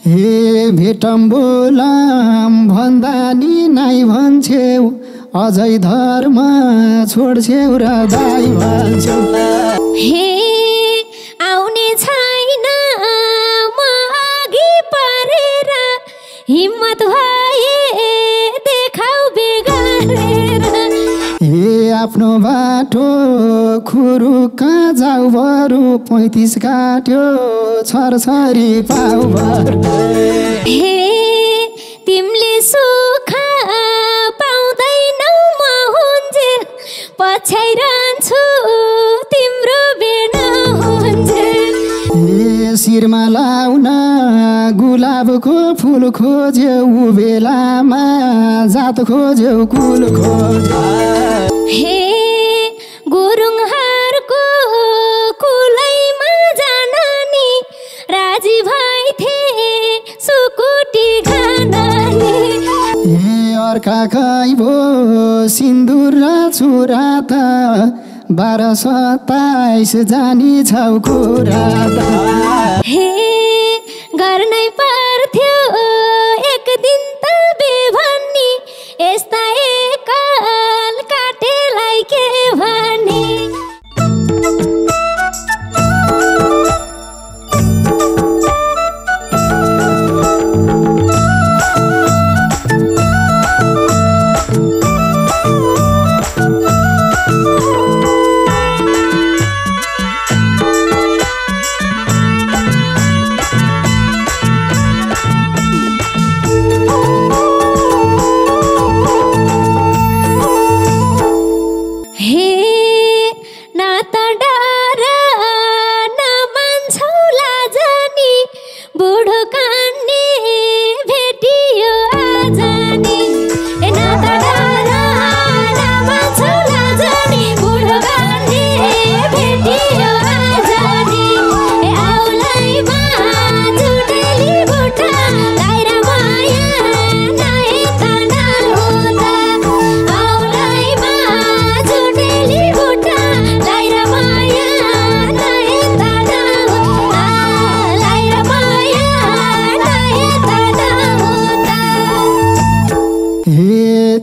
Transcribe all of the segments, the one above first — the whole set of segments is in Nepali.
हे भेटम बोलाम भन्दा नि नाइ भन्छेउ अझै धर्म छोड्छेउ र दाइ भन्छेउ हे आउने छैन म अघि परेर हिम्मत भए देखाउ बेगरेर हे आफ्नो बाटो खुरुक्का जाउ बरु 35 काट्यो छरछरी पाउ भर हे तिमीले सुख पाउँदैनौ म हुन्जेल पछ्याइरहन्छु तिम्रो बिना हुन्जेल हे शिरमा लाउन गुलाबको फुल खोज्यौ बेलामा जात खोज्यौ कुल खोज्यौ हे गुरुङहरूको कुलैमा जान नि राजी भइथे सुकुटी खान नि हे अर्का खैबो सिन्दुर र छुरा त 12-27 जानी छौ कुरा त हे गर्नै पर्थ्यो एक दिन त बेभन्नी यस्ता एकल काटेलाई के भने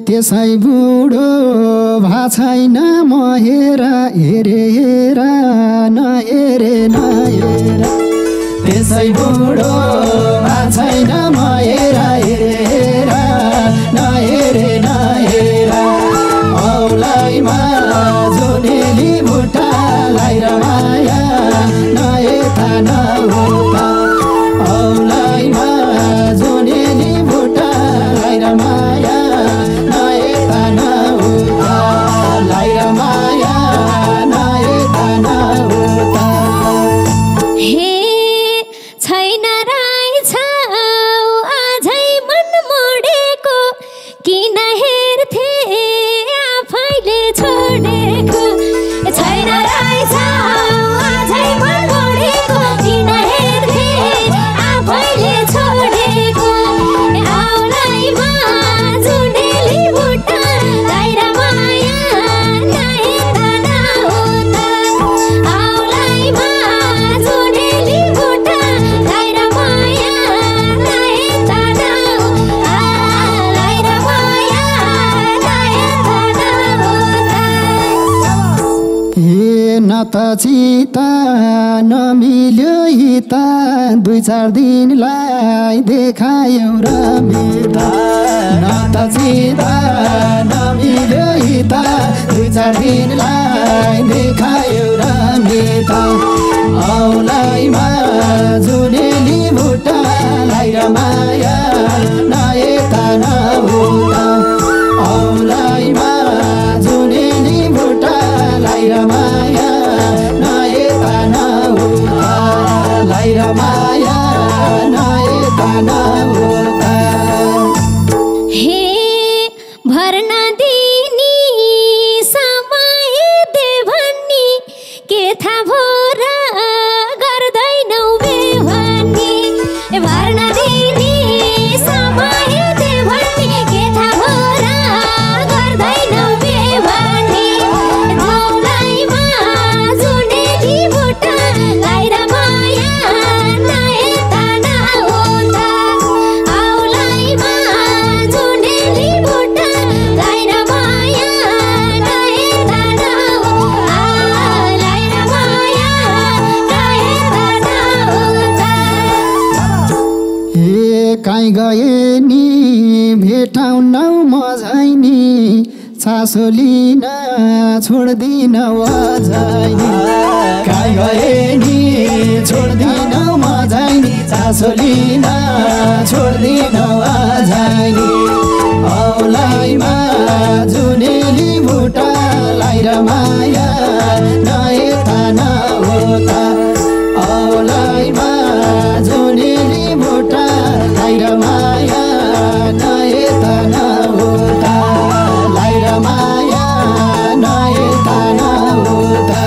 त्यसै बुढो भा छैन म हेर हेर नहेरे नहेर त्यसै बुढो भा छैन म हेर हेर नहेरे नहेर औलाइमा जुनेली भुटालाई र माया नहेता नहोता औलाइमा जुनेली भुटालाई र माया त चिता नमिल्यो हिता 2-4 दिनलाई देखायौ र मेता न त चिता नमिल्यो हिता 2-4 दिनलाई देखायौ र मेता औलाइमा जुनेली भुटालाई र माया नहेता नहोता औलाइमा जुनेली भुटालाई र माया माया नहेता नहोता हे भर्ना दिनी समय दे भन्नी के थाहा भो र गर्दैनौ बेभन्नी भर्ना दिनी काहीँ गए नि भेटाउन म झै नि चासो लिन छोड्दिन अझै नि काहीँ गए नि छोड्दिन म झै नि चासो लिन छोड्दिन अझै नि औलाइमा जुनेली बुटालाई र माया नयता नहोता औलाइमा जुनेली बुटालाई र माया नयता नहोता लाई र माया नयता नहोता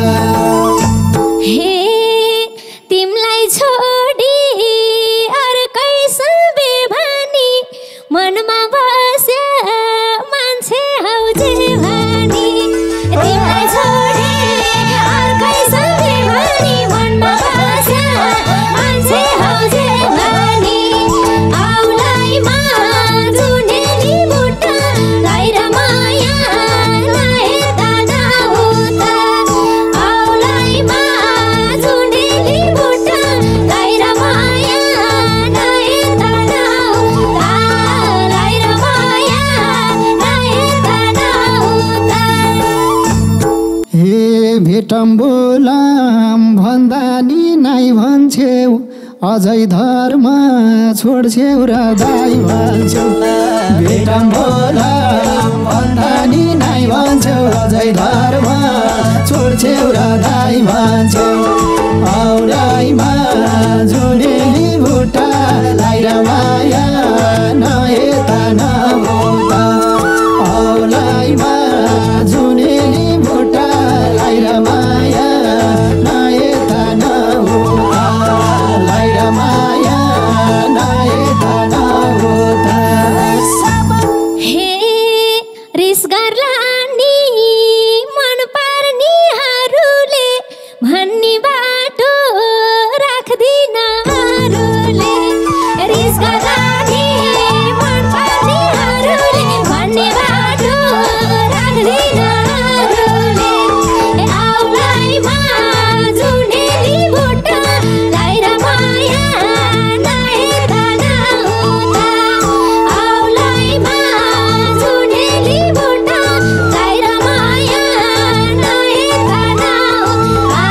हे तिमलाई छोडी अर्कैसँग बेभानी मनमा बस्या मान्छे हौ जे भानी तिमलाई छोडी अर्कैसँग बेभानी मनमा बस्या मान्छे हौ जे भानी औलाइमा जुनेली बुटालाई र माया नयता नहोता औलाइमा जुनेली बुटालाई र माया नयता नहोता लाई र माया नयता नहोता हे भेटम बोलाम भन्दा नि नाइ भन्छेउ अझै धर्म छोड्छेउ र दाइ भन्छेउ भेटम बोलाम भन्दा नि नाइ भन्छेउ अझै धर्म छोड्छेउ र दाइ भन्छेउ औलाइमा जुनेली बुटालाई र माया नयता नहोता औलाइमा जुनेली बुटालाई र माया नयता नहोता लाई र माया नयता नहोता हे रिस गर्ला नि मन पार्नेहरूले भन्ने बाटो राख्दिन अरूले रिस गर्ला नि मन पार्नेहरूले भन्ने बाटो राख्दिन अरूले औलाइमा जुनेली बुटालाई र माया नयता नहोता औलाइमा जुनेली बुटालाई र माया नयता नहोता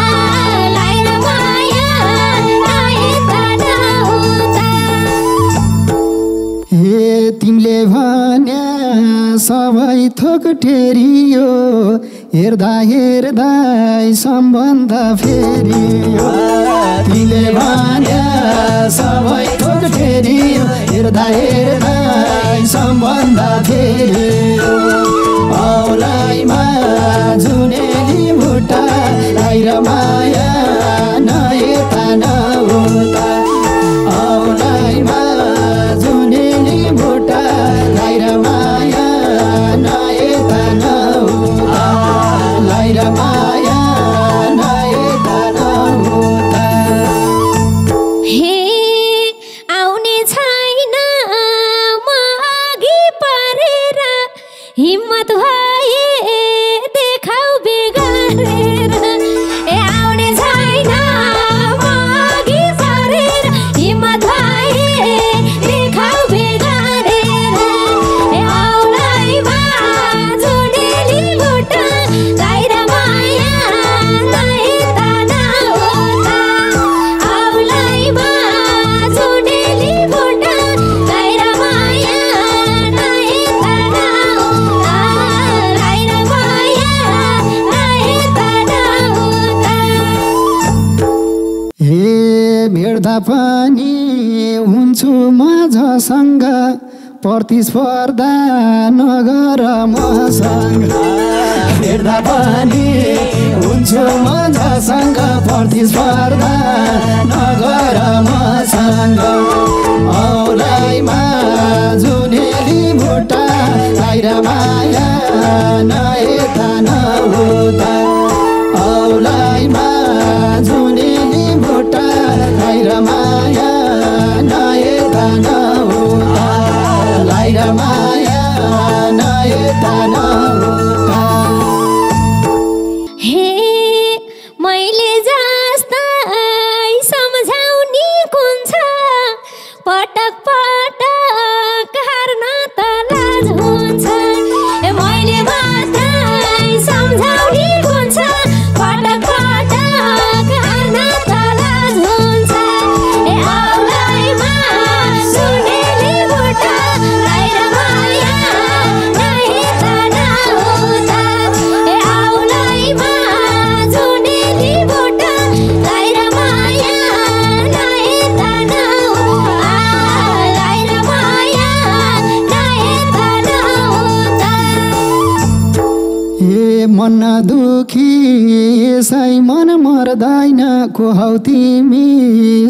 लाई र माया नयता नहोता हे तिमीले भन्या सबै थोक ठेरियो हेर्दा हेर्दा सम्बन्ध फेरियो तिमीले भन्या सबै थोक ठेरियो हेर्दा हेर्दा सम्बन्ध फेरियो औलाइमा जुनेली बुटालाई र माया नयता नहोता औलाइमा जुनेली बुटालाई र माया नयता नहोता लाई र माया नयता नहोता हे आउने छैन म अघि परेर हिम्मत भए देखाउ बेगरेर ए आउने छैन म अघि परेर हिम्मत भए देखाउ बेगरेर ए औलाइमा जुनेली बुटालाई र माया नयता नहोता औलाइमा जुनेली बुटालाई र माया नयता नहोता लाई र माया नयता नहोता हे भेट्दा पनि हुन्छु म झसँग प्रतिस्पर्धा नगर मसँग भेट्दा पनि हुन्छु म झसँग प्रतिस्पर्धा नगर मसँग औलाइमा जुनेली बुटालाई र माया नयता नहोता औलाइमा जुनेली बुटालाई र माया नयता नहोता लाई र माया नयता नहोता हे मैले जस्तै सम्झाउने कुन छ पटक पटक मन दुखी यसै मन मर्दैन को हौ तिमी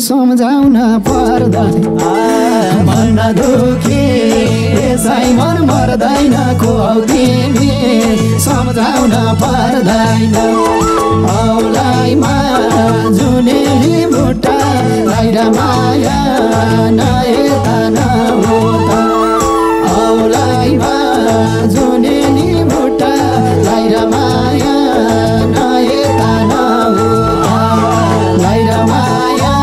सम्झाउन पर्दैन मन दुखी यसै मन मर्दैन को हौ तिमी सम्झाउन पर्दैन औलाइमा जुनेली बुट्टा लाइर माया नयता नहोता औलाइमा जुनेली बुट्टा लाइर माया नयता नहोता लाइर माया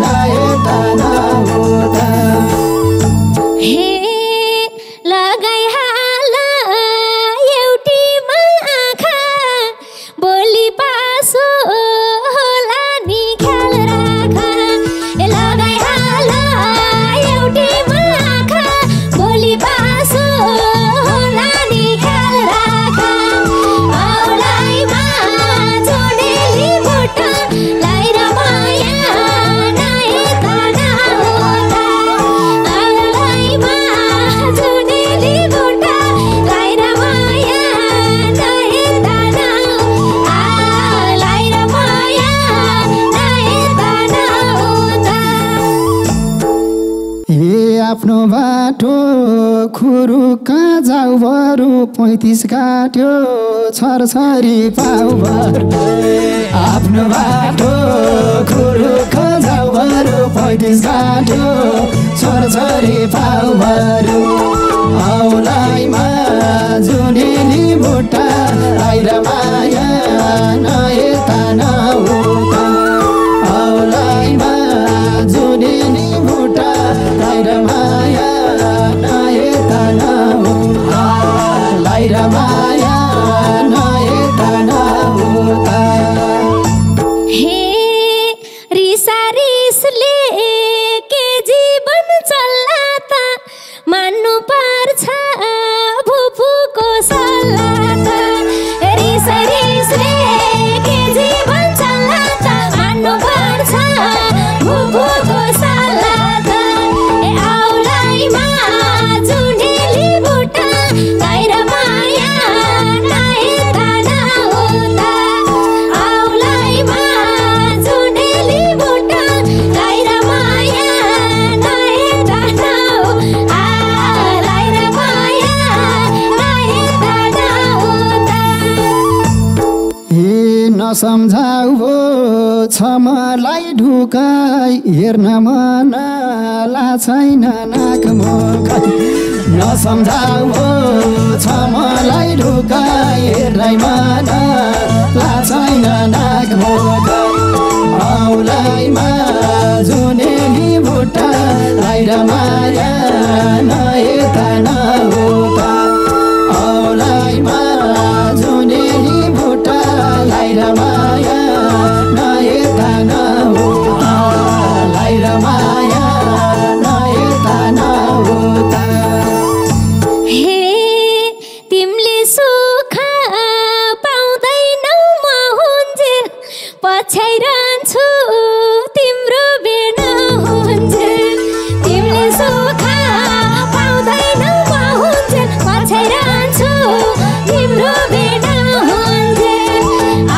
नयता नहोता हे लगाइहाल एउटीमा आँखा बोली पासो होला नि ख्याल राख ए लगाइहाल एउटीमा आँखा बोली पासो होला नि ख्याल राख औलाइमा जोडेली बुट्टा लाइर माया नयता नहोता औलाइमा जोडेली बुट्टा लाइर माया नयता नहोता लाइर माया नयता नहोता हे आफ्नो बाटो खुरुका जाउ बरु 35 काट्यो छरछरी पाउ बरु आफ्नो बाटो खुरुका जाउ बरु 35 काट्यो छरछरी पाउ बरु औलाइमा जुनेली बुट्टा लाइर माया नयता नहोता औलाइमा जुनेली बुट्टा लाइर माया नयता नहोता लाइर माया नयता नहोता हे रिसले के जीवन चल्ला त मान्नु पर्छ भुफुको सल्लाह त रिसले के जीवन चल्ला त मान्नु पर्छ भुफुको सल्लाह त ए औलाइमा जुनेली बुट्टा लाइर माया नयता नहोता औलाइमा जुनेली बुट्टा लाइर माया नयता नहोता लाइर माया नयता नहोता हे नसम्झाउ भो छ मलाई ढुकाई हेर्न मन छैन नाक मुख नसम्झाउ भो छ मलाई ढुकाई हेर्नै मन छैन नाक मुख औलाइमा जुनेली बुट्टा लाइर माया नयता नहोता औलाइमा जुनेली बुट्टा लाइर माया नयता नहोता लाइर माया नयता नहोता हे तिमीले सुख पाउँदैनौ म हुन्जेल पछ्याइरहन्छु तिम्रो बिना हुन्जेल तिमीले सुख पाउँदैनौ म हुन्जेल पछ्याइरहन्छु तिम्रो बिना हुन्जेल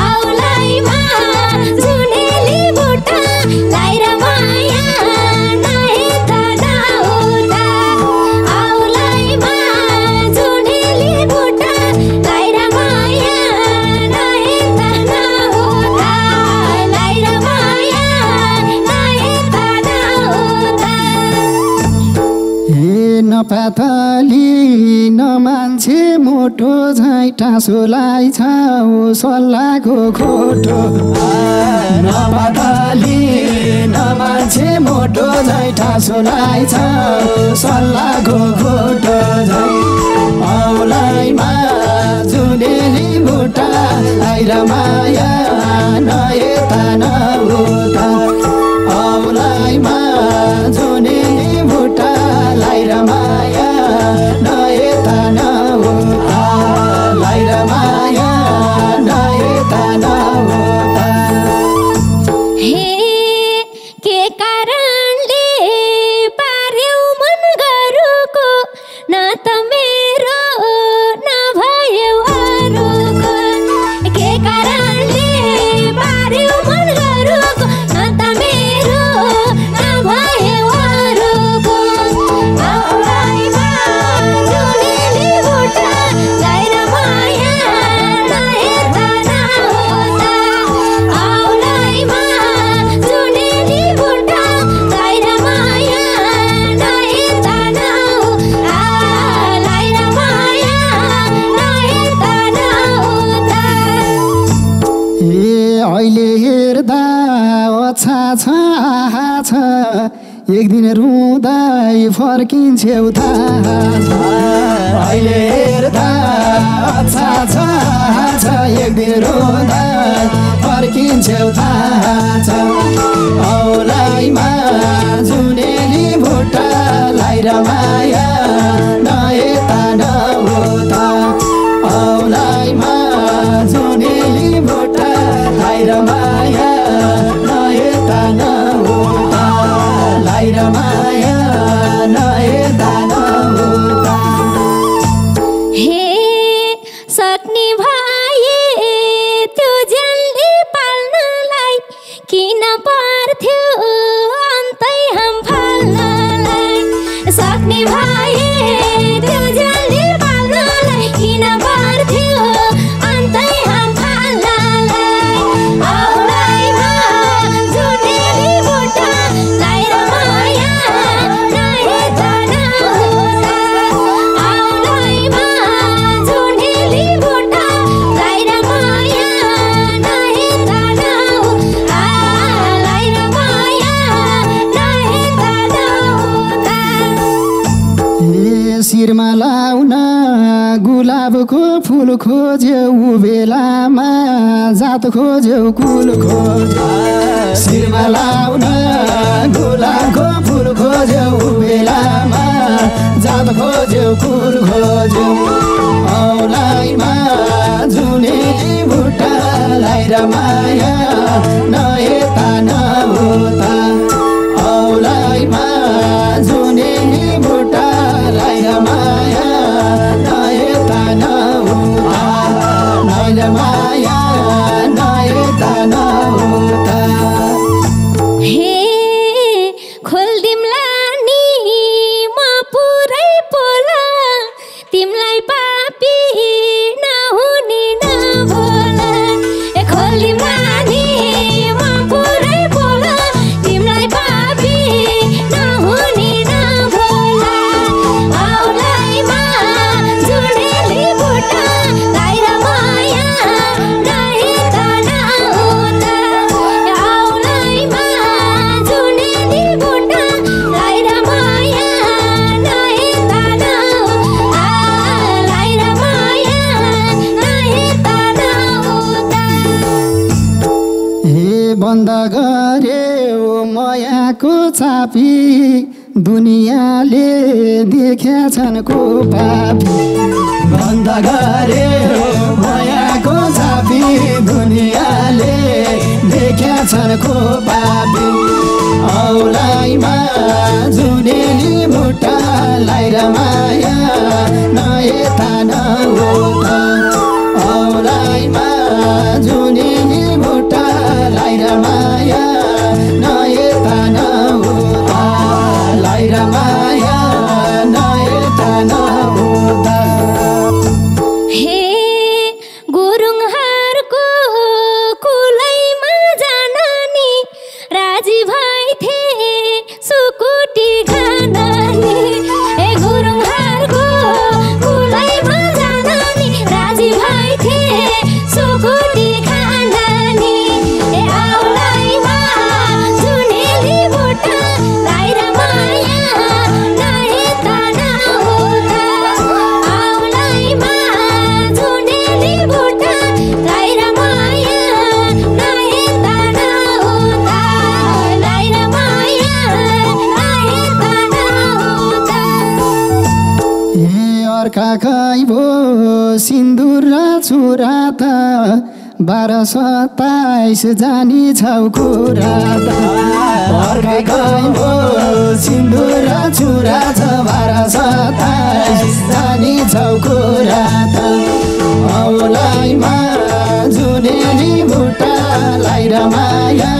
औलाइमा जुनेली बुट्टा लाइर माया नयता नहोता औलाइमा जुनेली बुट्टा लाइर माया नयता नहोता लाइर माया नयता नहोता हे नपातली न मान्छे मोटो झैँ टाँसोलाई छाउ सल्लाहको खोटो नपातली न मान्छे मोटो झैँ टाँसोलाई छाउ सल्लाहको खोटो झैँ औलाइमा जुनेली बुट्टा लाइर माया नयता नहोता औलाइमा जुनेली बुट्टा लाइर माया नयता नहोता लाइर माया नयता नहोता हे के कारणले पार्यौ मन गरुको न त मेरो न भयो अरूको आहा छ एक दिन रुँदै फर्किन्छौ थाहा छ अहिले हेर्दा अच्छा छ एक दिन रुँदै फर्किन्छौ थाहा छ औलाइमा जुनेली भुटालाई रमाया नयता नहोता औलाइमा जुनेली भुटालाई रमाया नयता नहोता लाई रमाया नयता नहोता हे सक्ने भए त्यो जल्दी पाल्नलाई किन पर्थ्यो अन्तै हम फाल्नलाई सक्ने भए त्यो जल्दी पाल्नलाई किन पर्थ्यो अन्तै हम फाल्नलाई औलाइमा जुनेली भुटालाई रमाया नयता नहोता औलाइमा जुनेली भुटालाई रमाया नयता नहोता लाई रमाया नयता नहोता ए शिरमा लाउन गुलाबको फुल खोज्यौ बेलामा जात खोज्यौ कुल खोज शिरमा लाउन गुलाबको फुल खोज्यौ बेलामा जात खोज्यौ कुल खोज्यौ औलाइमा जुनेली भुटालाई रमाया नयता नहोता औलाइमा जुनेली भुटालाई रमाया नयता नहोता रमाया नयता नहोता हे खोल्दिम्ला नि म पुरै पोला तिमलाई पापी नहुने नभोला ए खोल्दिम्ला नि म पुरै पोला तिमलाई पापी नहुने नभोला औलाइमा जुनेली भुटालाई रमाया नयता नहोता औलाइमा जुनेली भुटालाई रमाया नयता नहोता लाई रमाया नयता नहोता हे बन्द गर्यो मायाको चापी दुनियाँले देखेछन् को पापी बन्द गर्यो मायाको चापी दुनियाँले देखेछन् को पापी औलाइमा जुनेली भुटालाई रमाया नयता नहोता औलाइमा जुनेली भुटालाई रमाया नयता नहोता लाई रमाया नयता नहोता हे गुरुङहरूको कुलैमा जान नि राजी भइथे सुकुटी खान नि हे गुरुङहरूको कुलैमा जान नि राजी भइथे सुकुटी खान नि हे औलाइमा जुनेली भुटालाई रमाया नयता नहोता औलाइमा जुनेली भुटालाई रमाया नयता नहोता लाई रमाया नयता नहोता हे अर्का भो सिन्दुर र छुरा त 1227 जानी छौ कुरा त अर्का भो सिन्दुर र छुरा छ 1227 जानी छौ कुरा त औलाइमा जुनेली भुटालाई रमाया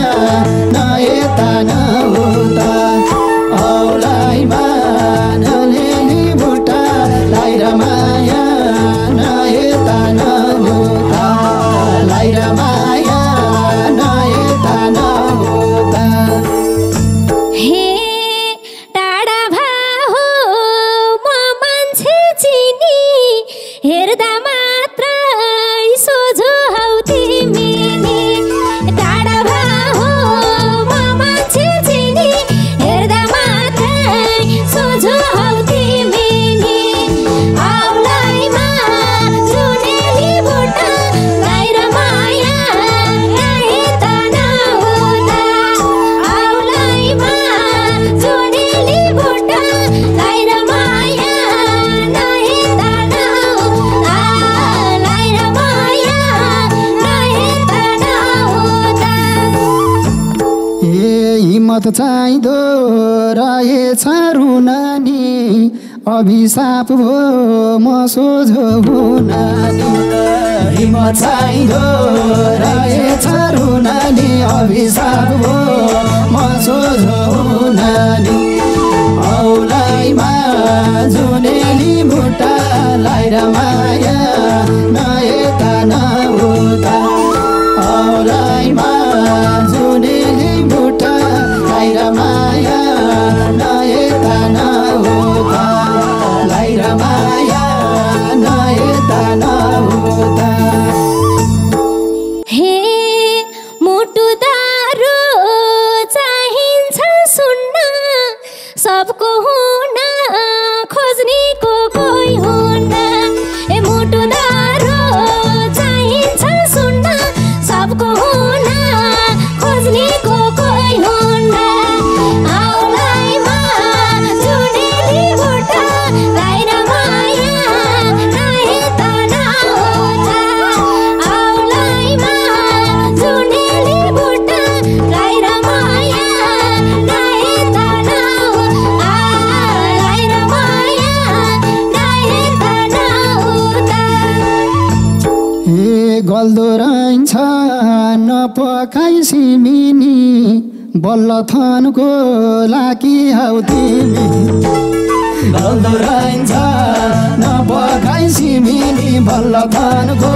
नयता नहोता औलाइमा जुनेली भुटालाई रमाया नयता नहोता लाई रमाया नयता नहोता हे टाढा भा हो हिम्मत चाहिँदो रहेछ रुन नि अभिशाप भो म सोझो हुन नि हिम्मत चाहिँदो रहेछ रुन नि अभिशाप भो म सोझो हुन नि औलाइमा जुनेली बुट्टालाई र माया नयता नउता औलाइमा जुनेली बुट्टालाई र माया नयता नउता लाई र माया नयता नउता हे मुटु दारो चाहिन्छ सुन्न सबको हुन खोज्नेको कोही हुन्न ए मुटु दारो चाहिन्छ सुन्न सबको हुन खोज्नेको कोही हुन्न औलाइमा जुनेली बुट्टालाई र माया नयता नउता औलाइमा जुनेली बुट्टालाई र माया नयता नउता लाई र माया नयता नउता हे गल्दो रहन्छ नपकाई सिमिनी बल्ल थनको लाकी हौ तिमी गल्दो रहन्छ नपकाई सिमिनी बल्ल थनको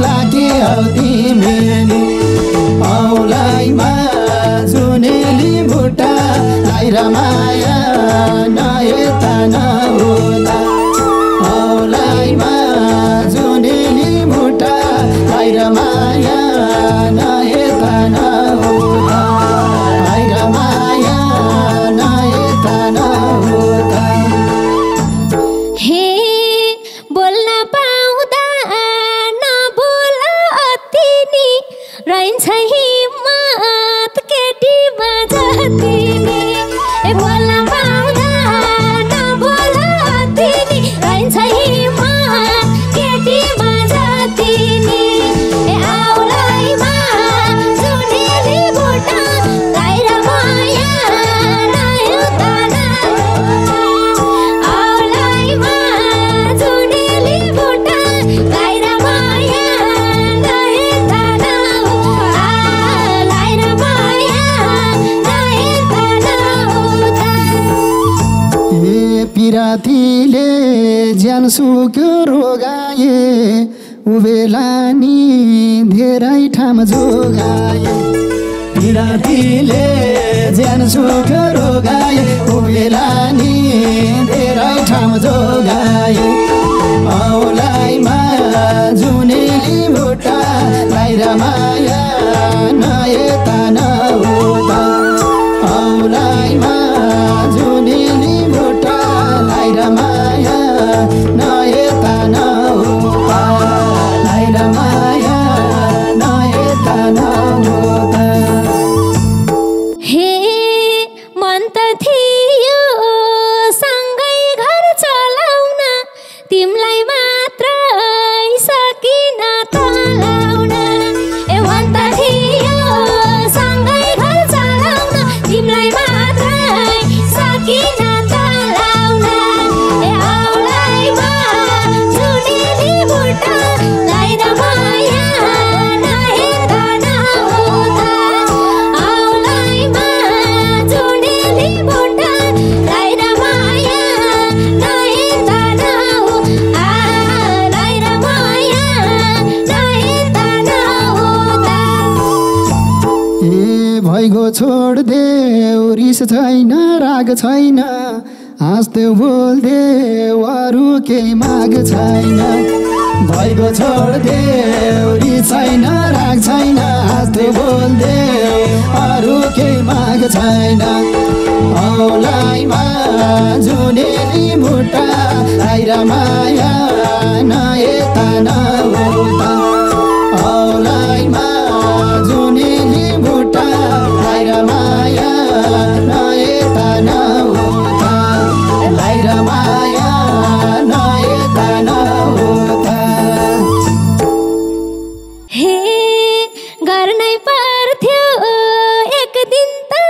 लाकी हौ तिमी औलाइमा जुनेली बुट्टालाई र माया नयता नउता औलाइमा जुनेली बुट्टालाई र माया नयता नउता लाई र माया नयता नउता हे बोल्न पाउँदा नबोल अति नि रहन्छ हिम्मत केटीमा जति नि ए बोल्न पाउँदा नबोल अति नि रहन्छ हिम्मत केटीमा जति नि ए औलाइमा जुनेली बुट्टालाई र माया नयता नउता औलाइमा जुनेली बुट्टालाई र माया नयता नउता लाई र माया नयता नउता हे पिरातीले ज्यान सुक्यो रोगाए उबेला नि धेरै ठाम जोगाए पिरातीले ज्यान सुक्यो रोगाए उबेला नि धेरै ठाम जोगाए औलाइमा जुनेली बुट्टालाई र माया नयता नउता औलाइमा जुनेली बुट्टालाई र माया नयता नउता लाई र माया नयता नउता हे मन त थियो सँगै घर चलाउन तिमीलाई मात्र सकिन तलाउन ए मन त थियो सँगै घर चलाउन तिमीलाई मात्र सकिन तलाउन ए औलाइमा जुनेली बुट्टालाई र माया नयता नउता औलाइमा जुनेली बुट्टालाई र माया नयता नउता लाई र माया नयता नउता ए भइगो छोड्देऊ रिस छैन राग छैन हाँस्देऊ बोल्देऊ अरू केही माग छैन भइगो छोड्देऊ रिस छैन राग छैन हाँस्देऊ बोल्देऊ अरू केही माग छैन औलाइमा जुनेली बुट्टालाई र माया नयता नउता औलाइमा जुनेली बुट्टालाई र माया नयता नउता लाई र माया नयता नउता हे गर्नै पर्थ्यो एक दिन त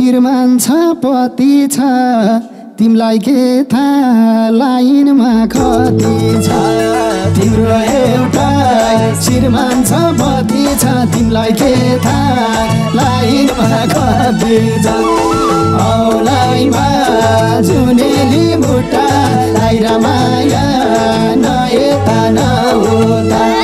श्रीमान छ पति छ तिमलाई के थाहा लाइनमा कति छ तिम्रो एउटा श्रीमान छ पति छ तिमलाई के थाहा लाइनमा कति छ औलाइमा जुनेली बुट्टा लाइरा माया नएता नहुँदा